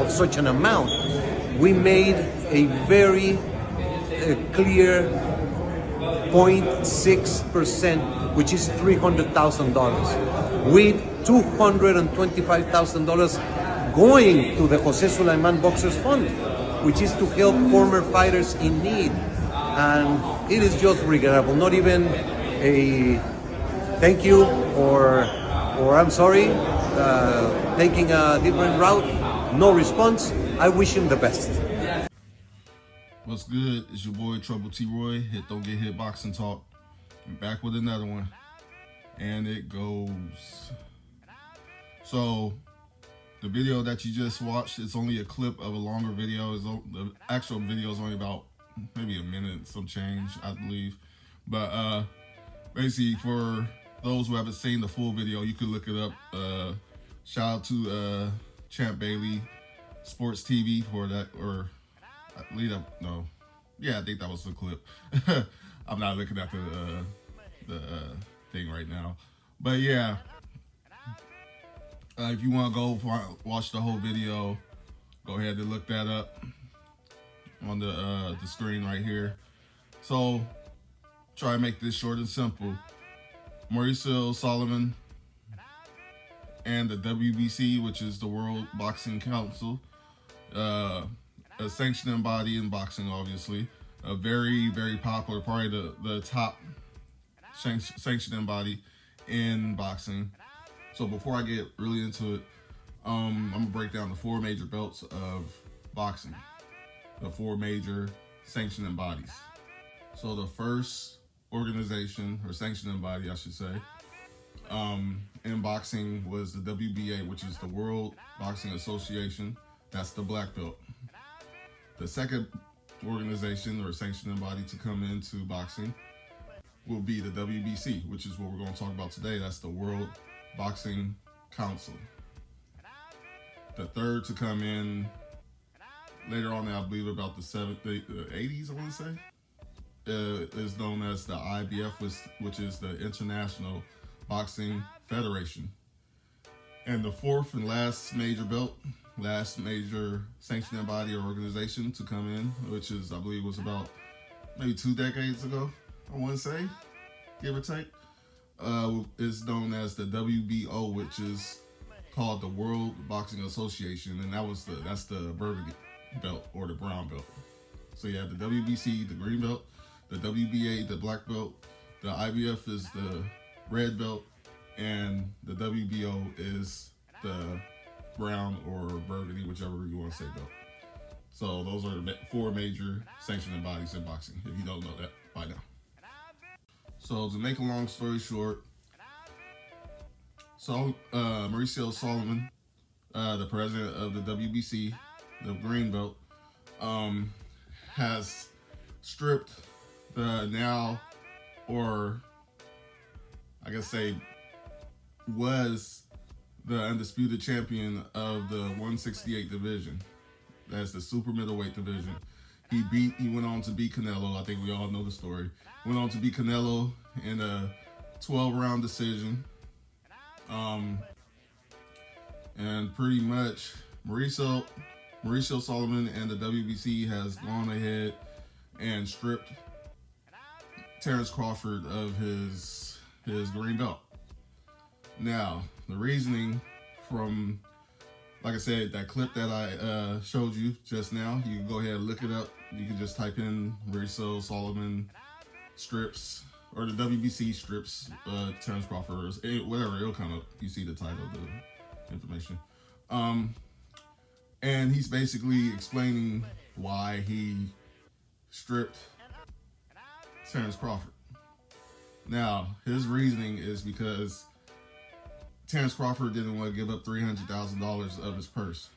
Such an amount, we made a very clear 0.6%, which is $300,000, with $225,000 going to the Jose Sulaiman Boxers Fund, which is to help former fighters in need. And it is just regrettable. Not even a thank you or I'm sorry, taking a different route. No response. I wish him the best. What's good? It's your boy Trouble T Roy. Hit Don't Get Hit Boxing Talk. I'm back with another one. And it goes. So the video that you just watched, it's only a clip of a longer video. The actual video is only about maybe a minute, some change, I believe. But basically, for those who haven't seen the full video, you could look it up. Shout out to Champ Bailey Sports TV for that, or lead up. No, yeah, I think that was the clip. I'm not looking at the thing right now, but yeah, if you want to go watch the whole video, go ahead and look that up on the screen right here. So try to make this short and simple. Mauricio Solomon and the WBC, which is the World Boxing Council, a sanctioning body in boxing, obviously, a very, very popular, probably the top sanctioning body in boxing. So before I get really into it, I'm gonna break down the four major belts of boxing, the four major sanctioning bodies. So the first organization, or sanctioning body, I should say, in boxing was the WBA, which is the World Boxing Association. That's the black belt. The second organization or sanctioning body to come into boxing will be the WBC, which is what we're going to talk about today. That's the World Boxing Council. The third to come in later on, I believe about the 80s, I want to say, is known as the IBF, which is the International Boxing Federation. And the fourth and last major belt, last major sanctioning body or organization to come in, which is, I believe, was about maybe 2 decades ago, I want to say, give or take, is known as the WBO, which is called the World Boxing Association, and that's the burgundy belt or the brown belt. So you have the WBC, the green belt, the WBA, the black belt, the IBF is the red belt, and the WBO is the brown or burgundy, whichever you want to say belt. So those are the four major sanctioning bodies in boxing, if you don't know that by now. So to make a long story short, Mauricio Solomon, the president of the WBC, the green belt, has stripped the now, or I guess say, was the undisputed champion of the 168 division. That's the super middleweight division. He went on to beat Canelo. I think we all know the story. Went on to beat Canelo in a 12-round decision. And pretty much Mauricio Solomon and the WBC has gone ahead and stripped Terrence Crawford of his green belt. Now, the reasoning from, like I said, that clip that I showed you just now, you can go ahead and look it up. You can just type in Mauricio Solomon strips, or the WBC strips Terrence Crawford, or whatever, it'll come up. You see the title of the information. And he's basically explaining why he stripped Terrence Crawford. Now, his reasoning is because Terrence Crawford didn't want to give up $300,000 of his purse,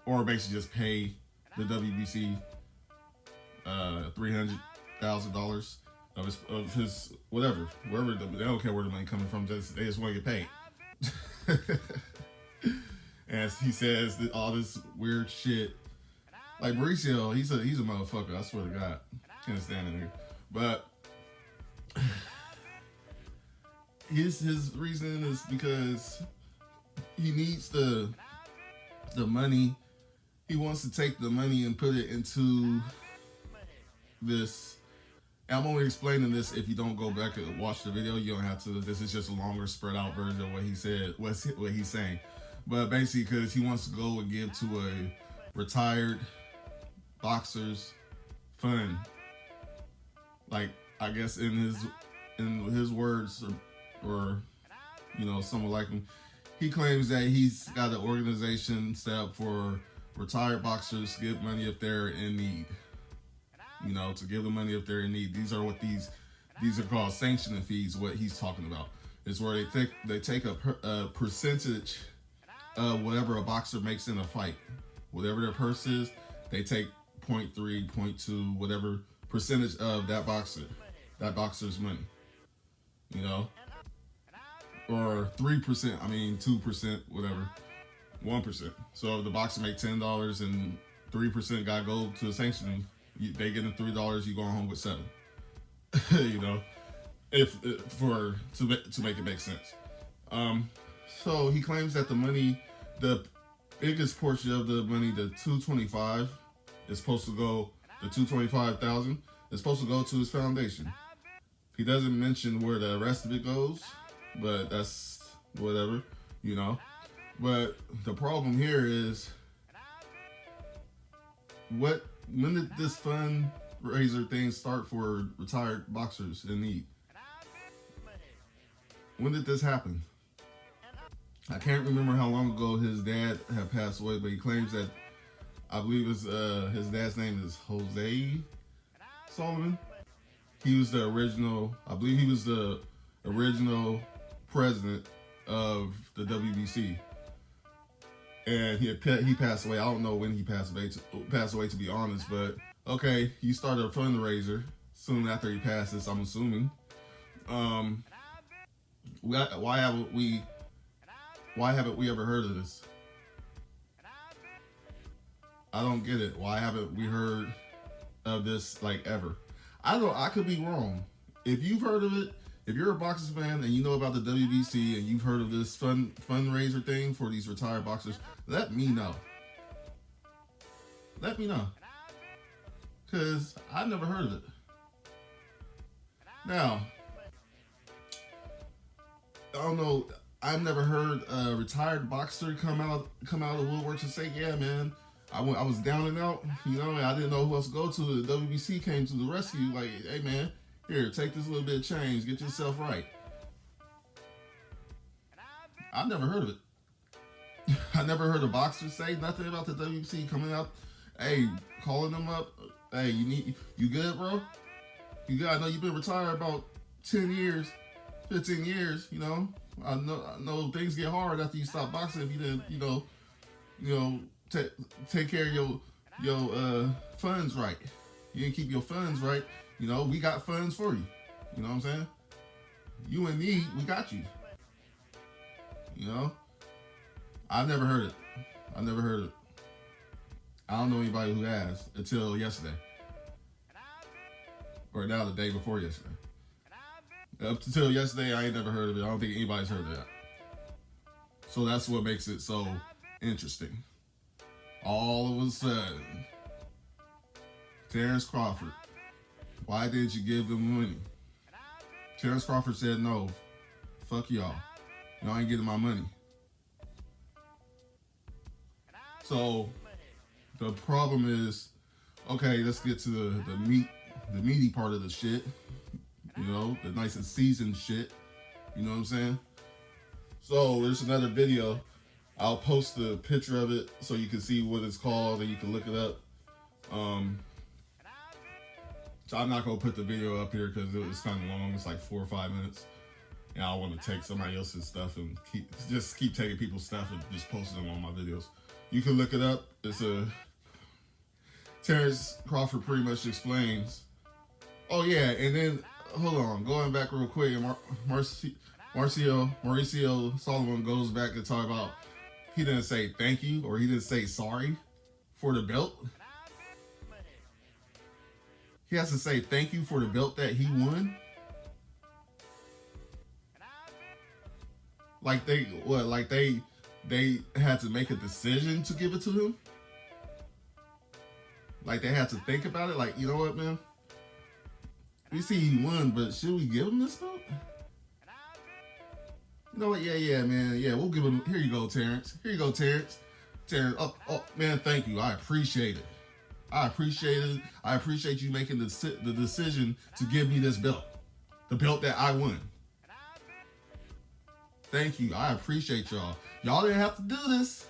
or basically just pay the WBC $300,000 of his whatever, wherever they don't care where the money coming from. They just want to get paid. And he says that all this weird shit. Like Mauricio, he's a motherfucker. I swear to God, can't stand him here. But his reason is because he needs the money. He wants to take the money and put it into this. I'm only explaining this. If you don't go back and watch the video, you don't have to. This is just a longer, spread out version of what he said. What he's saying, but basically, because he wants to go and give to a retired boxer's fund. Like, I guess in his words, or you know, someone like him, he claims that he's got an organization set up for retired boxers to give money if they're in need. You know, to give them money if they're in need. These are what these are called sanctioning fees. What he's talking about is where they take a percentage of whatever a boxer makes in a fight. Whatever their purse is, they take 0.3, 0.2, whatever percentage of that boxer's money. You know, or 3%. I mean 2%, whatever, 1%. So if the boxer make $10 and 3% got to go to the sanctioning. They get them $3, you going home with $7. You know, to make it make sense. So he claims that the money, the biggest portion of the money, the $225, is supposed to go. The $225,000 is supposed to go to his foundation. He doesn't mention where the rest of it goes, but that's whatever, you know. But the problem here is when did this fundraiser thing start for retired boxers in need? When did this happen? I can't remember how long ago his dad had passed away, but he claims that, I believe his dad's name is Jose Sullivan. He was the original, I believe he was the original president of the WBC. And he passed away. I don't know when he passed away to be honest, but okay, you started a fundraiser soon after he passed this, I'm assuming. Why haven't we ever heard of this? I don't get it. Why haven't we heard of this like ever? I could be wrong. If you've heard of it, if you're a boxers fan and you know about the WBC and you've heard of this fundraiser thing for these retired boxers, let me know. Let me know. Because I never heard of it. Now, I don't know. I've never heard a retired boxer come out of the woodworks and say, yeah, man, I was down and out. You know, I didn't know who else to go to. The WBC came to the rescue. Like, hey, man, here, take this little bit of change. Get yourself right. I've never heard of it. I never heard a boxer say nothing about the WBC coming out. Hey, calling them up. Hey, you good, bro? You good? I know you've been retired about 10 years, 15 years. You know, I know things get hard after you stop boxing if you didn't, take care of your funds right. You didn't keep your funds right. You know, we got funds for you. You know what I'm saying? You in need, we got you. You know? I've never heard it. I don't know anybody who has until yesterday. Or now the day before yesterday. Up until yesterday, I ain't never heard of it. I don't think anybody's heard of that. So that's what makes it so interesting. All of a sudden, Terrence Crawford, why didn't you give them money? Terrence Crawford said no. Fuck y'all. Y'all ain't getting my money. So the problem is, okay, let's get to the meaty part of the shit. You know, the nice and seasoned shit. You know what I'm saying? So there's another video. I'll post the picture of it so you can see what it's called and you can look it up. So I'm not gonna put the video up here because it's kind of long. It's like 4 or 5 minutes. and I want to take somebody else's stuff and keep taking people's stuff and just posting them on my videos. You can look it up. It's Terrence Crawford pretty much explains. Oh yeah, and then hold on, going back real quick, Mauricio Solomon goes back to talk about he didn't say thank you or he didn't say sorry for the belt. He has to say thank you for the belt that he won. Like they had to make a decision to give it to him. Like they had to think about it. Like, you know what, man? We see he won, but should we give him this belt? You know what? Yeah, man. Yeah, we'll give him. Here you go, Terrence. Here you go, Terrence. Terrence. Oh, man. Thank you. I appreciate it. I appreciate you making the decision to give me this belt, the belt that I won. Thank you. I appreciate y'all. Y'all didn't have to do this.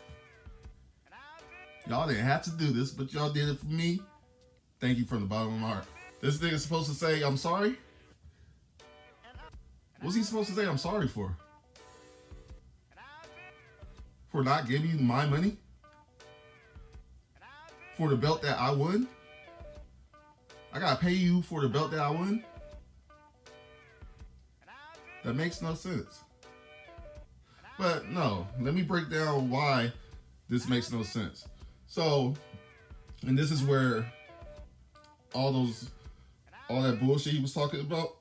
Y'all didn't have to do this, but y'all did it for me. Thank you from the bottom of my heart. This nigga's supposed to say, I'm sorry? What's he supposed to say I'm sorry for? For not giving you my money? For the belt that I won? I gotta pay you for the belt that I won? That makes no sense. But no, let me break down why this makes no sense. So, and this is where all that bullshit he was talking about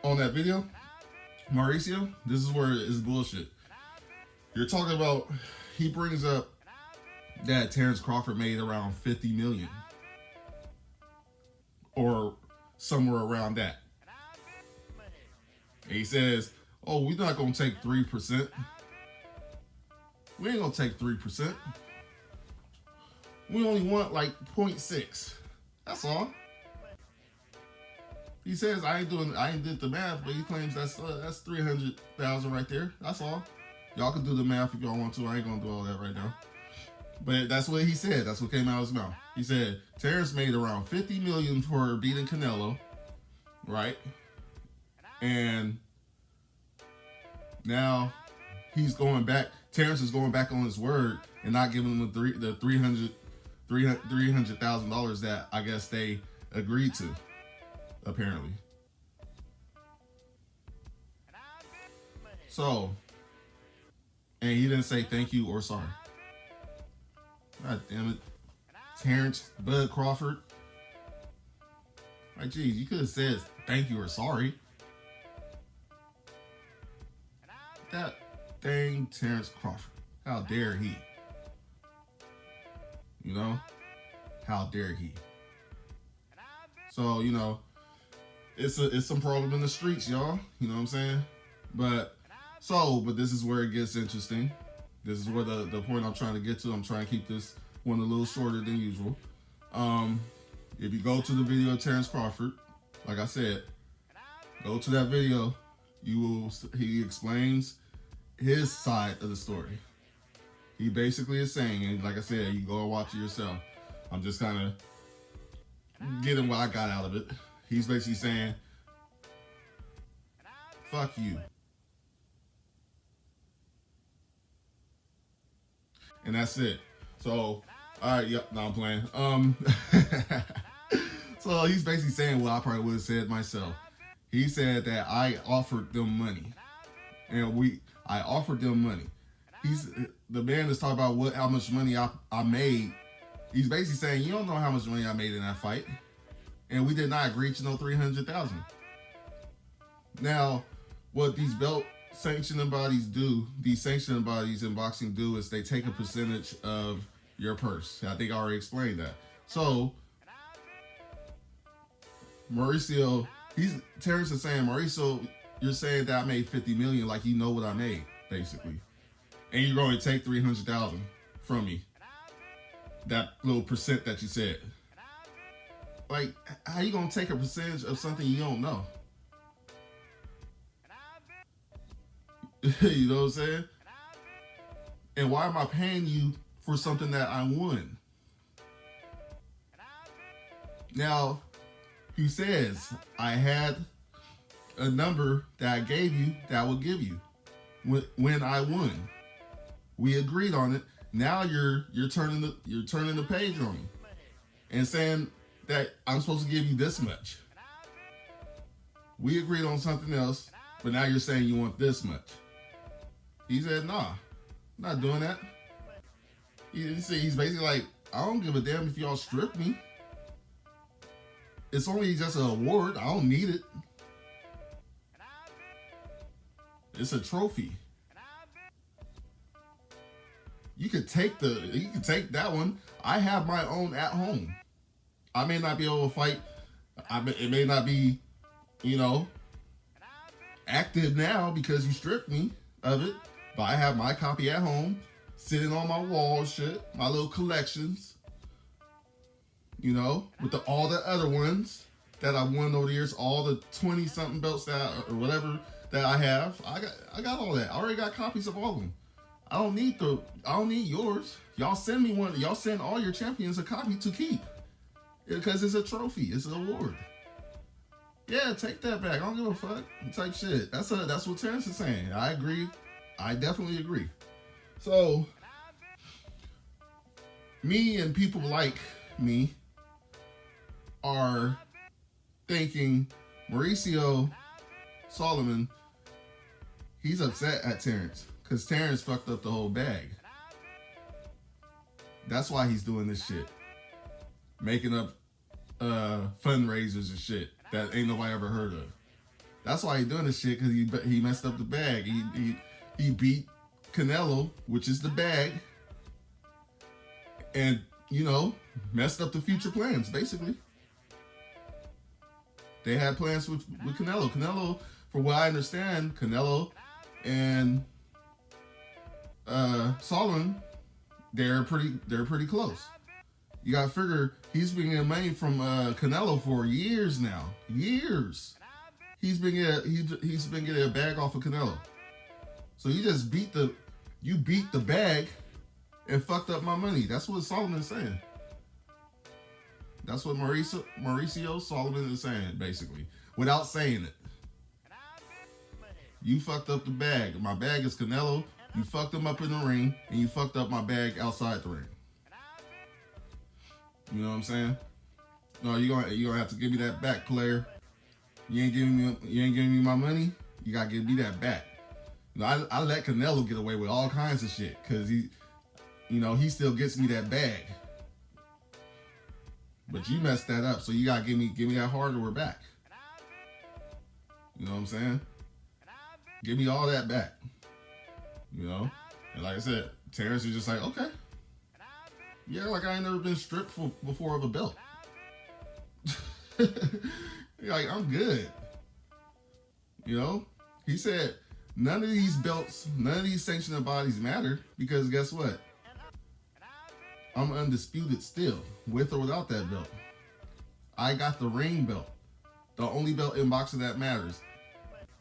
on that video, Mauricio, this is where it's bullshit. You're talking about, he brings up that Terrence Crawford made around 50 million or somewhere around that. And he says, oh, we're not going to take 3%. We ain't going to take 3%. We only want like 0.6. That's all. He says I ain't did the math, but he claims that's 300,000 right there. That's all. Y'all can do the math if y'all want to. I ain't gonna do all that right now. But that's what he said. That's what came out of his mouth. He said Terrence made around 50 million for beating Canelo, right? And now he's going back. Terrence is going back on his word and not giving him the $300,000 that I guess they agreed to, apparently. So, and he didn't say thank you or sorry. God damn it. Terrence Bud Crawford. Like, geez, you could have said thank you or sorry. That dang Terrence Crawford. How dare he? You know? How dare he? So, you know, it's some problem in the streets, y'all. You know what I'm saying? But this is where it gets interesting. This is where the point I'm trying to get to. I'm trying to keep this one a little shorter than usual. If you go to the video of Terrence Crawford, like I said, go to that video. He explains his side of the story. He basically is saying, and like I said, you go and watch it yourself. I'm just kind of getting what I got out of it. He's basically saying, fuck you. And that's it. So, alright, yep, no, I'm playing. So he's basically saying what I probably would have said myself. He said that I offered them money. And I offered them money. The man is talking about how much money I made. He's basically saying, you don't know how much money I made in that fight. And we did not agree to no 300,000. Now, what these belt sanctioning bodies do, these sanctioning bodies in boxing do, is they take a percentage of your purse. I think I already explained that. So, Mauricio, Terrence is saying, Mauricio, you're saying that I made 50 million, like you know what I made, basically. And you're going to take 300,000 from me. That little percent that you said. Like, how you going to take a percentage of something you don't know? You know what I'm saying? And why am I paying you for something that I won? Now, he says, I had a number that I gave you that I would give you when I won. We agreed on it. Now you're turning the page on me and saying that I'm supposed to give you this much. We agreed on something else, but now you're saying you want this much. He said, nah, I'm not doing that. He's basically like, I don't give a damn if y'all strip me. It's only just an award. I don't need it. It's a trophy. You could take that one. I have my own at home. I may not be able to fight. It may not be, active now because you stripped me of it. But I have my copy at home, sitting on my wall, shit, my little collections. With all the other ones that I've won over the years, all the 20-something belts or whatever that I have. I got all that. I already got copies of all of them. I don't need yours. Y'all send me one. Y'all send all your champions a copy to keep. Because it's a trophy. It's an award. Yeah, take that back. I don't give a fuck. Type shit. That's what Terrence is saying. I agree. I definitely agree. So, me and people like me are thinking Mauricio Solomon, he's upset at Terrence because Terrence fucked up the whole bag. That's why he's doing this shit. Making up fundraisers and shit that ain't nobody ever heard of. That's why he's doing this shit, because he messed up the bag. He beat Canelo, which is the bag, and messed up the future plans, basically. They had plans with Canelo. Canelo, from what I understand, Canelo and Solomon, they're pretty close. You gotta figure he's been getting money from Canelo for years now. Years. He's been getting a bag off of Canelo. So you just beat the bag and fucked up my money. That's what Solomon's saying. That's what Mauricio Solomon is saying, basically, without saying it. You fucked up the bag. My bag is Canelo. You fucked him up in the ring, and you fucked up my bag outside the ring. You know what I'm saying? No, you're gonna have to give me that back, player. You ain't giving me my money. You gotta give me that back. I let Canelo get away with all kinds of shit because he still gets me that bag. But you messed that up, so you gotta give me that hardware back. You know what I'm saying? Give me all that back. And like I said, Terrence is just like, okay. Yeah, like I ain't never been stripped before of a belt. Like, I'm good. He said, none of these belts, none of these sanctioning bodies matter because guess what? I'm undisputed still, with or without that belt. I got the ring belt, the only belt in boxing that matters,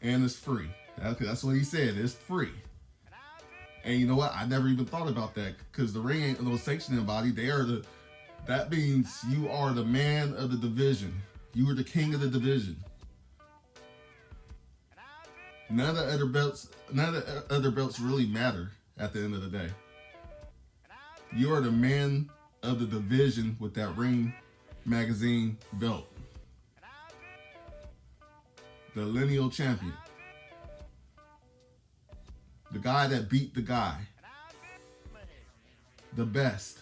and it's free. That's what he said. It's free. And you know what? I never even thought about that because the ring ain't no sanctioning body. That means you are the man of the division. You are the king of the division. None of the other belts really matter at the end of the day. You are the man of the division with that Ring Magazine belt. The lineal champion. The guy that beat the guy. The best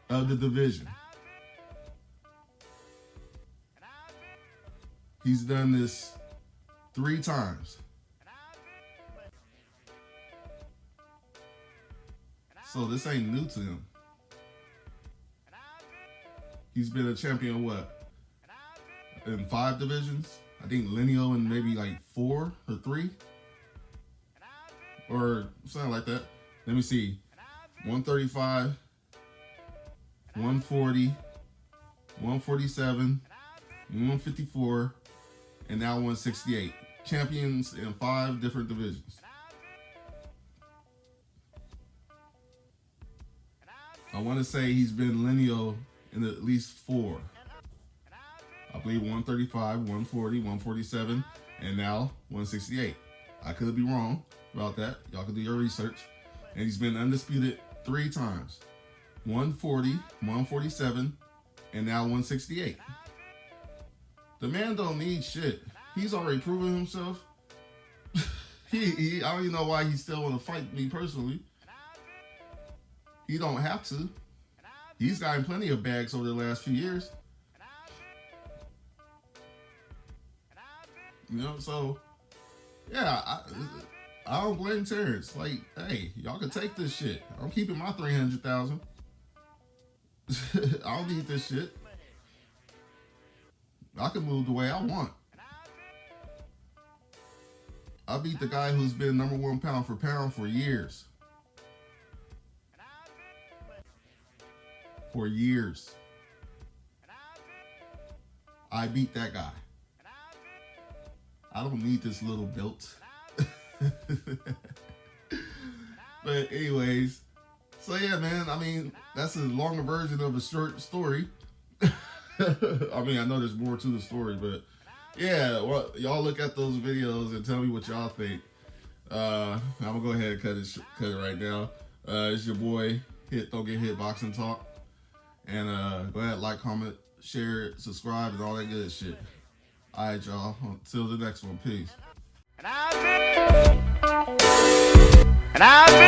of the division. He's done this 3 times. So this ain't new to him. He's been a champion, what? In 5 divisions? I think lineal in maybe like 4 or 3. Or something like that. Let me see. 135, 140, 147, 154, and now 168. Champions in 5 different divisions. I want to say he's been lineal in at least 4. I believe 135, 140, 147, and now 168. I could be wrong about that. Y'all can do your research. And he's been undisputed 3 times. 140, 147, and now 168. The man don't need shit. He's already proven himself. I don't even know why he still want to fight me personally. He don't have to. He's gotten plenty of bags over the last few years. You know, so yeah, I don't blame Terrence. Like, hey, y'all can take this shit. I'm keeping my 300,000. I don't need this shit. I can move the way I want. I beat the guy who's been #1 pound for pound for years. For years. I beat that guy. I don't need this little belt. But anyways, so yeah, man, I mean, that's a longer version of a short story. I mean, I know there's more to the story, but yeah, well, y'all look at those videos and tell me what y'all think. I'm gonna go ahead and cut it right now. It's your boy, Don't Get Hit Boxing Talk. And go ahead, like, comment, share, subscribe, and all that good shit. All right, y'all. Until the next one, peace. And I've been